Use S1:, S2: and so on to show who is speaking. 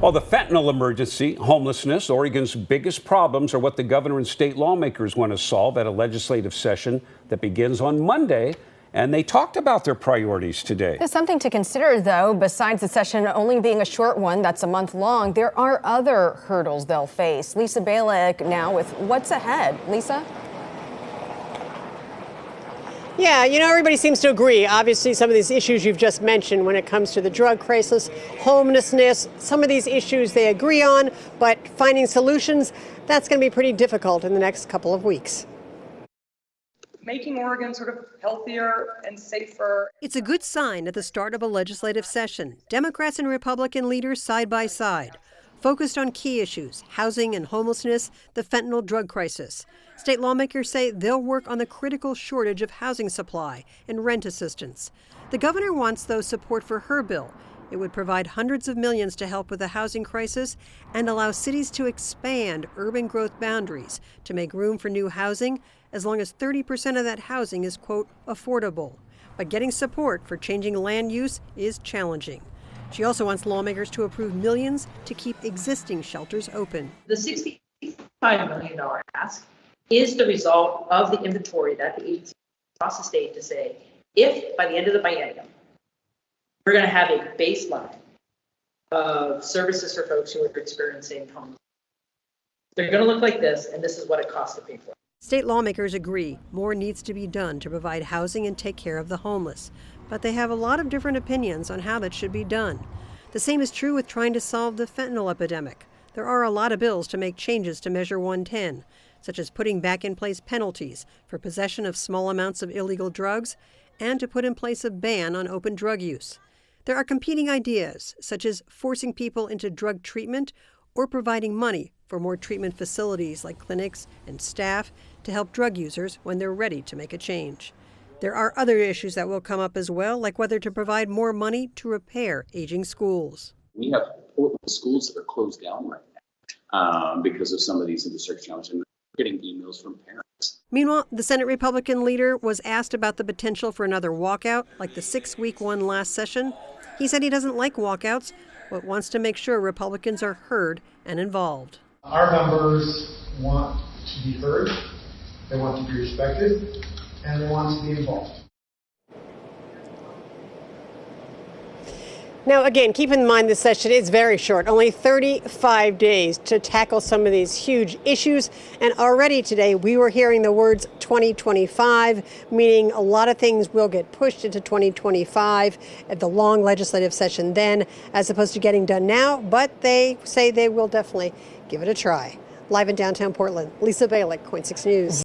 S1: Well, the fentanyl emergency, homelessness, Oregon's biggest problems are what the governor and state lawmakers want to solve at a legislative session that begins on Monday. And they talked about their priorities today.
S2: There's something to consider, though. Besides the session only being a short one that's a month long, there are other hurdles they'll face. Lisa Balick now with what's ahead. Lisa?
S3: Yeah, everybody seems to agree. Obviously, some of these issues you've just mentioned when it comes to the drug crisis, homelessness, some of these issues they agree on, but finding solutions, that's going to be pretty difficult in the next couple of weeks.
S4: Making Oregon sort of healthier and safer.
S3: It's a good sign at the start of a legislative session. Democrats and Republican leaders side by side, focused on key issues, housing and homelessness, the fentanyl drug crisis. State lawmakers say they'll work on the critical shortage of housing supply and rent assistance. The governor wants, though, support for her bill. It would provide hundreds of millions to help with the housing crisis and allow cities to expand urban growth boundaries to make room for new housing as long as 30% of that housing is, quote, affordable. But getting support for changing land use is challenging. She also wants lawmakers to approve millions to keep existing shelters open.
S5: The $65 million ask is the result of the inventory that the agency across the state to say, if by the end of the biennium, we're going to have a baseline of services for folks who are experiencing homelessness. They're going to look like this, and this is what it costs to pay for it.
S3: State lawmakers agree more needs to be done to provide housing and take care of the homeless, but they have a lot of different opinions on how that should be done. The same is true with trying to solve the fentanyl epidemic. There are a lot of bills to make changes to Measure 110, such as putting back in place penalties for possession of small amounts of illegal drugs and to put in place a ban on open drug use. There are competing ideas, such as forcing people into drug treatment or providing money for more treatment facilities like clinics and staff to help drug users when they're ready to make a change. There are other issues that will come up as well, like whether to provide more money to repair aging schools.
S6: We have Portland schools that are closed down right now because of some of these infrastructure challenges, and we're getting emails from parents.
S3: Meanwhile, the Senate Republican leader was asked about the potential for another walkout, like the 6-week one last session. He said he doesn't like walkouts, but wants to make sure Republicans are heard and involved.
S7: Our members want to be heard, they want to be respected, and they want to be involved.
S3: Now, again, keep in mind this session is very short, only 35 days to tackle some of these huge issues. And already today, we were hearing the words 2025, meaning a lot of things will get pushed into 2025 at the long legislative session then, as opposed to getting done now. But they say they will definitely give it a try. Live in downtown Portland, Lisa Balick, KOIN 6 News.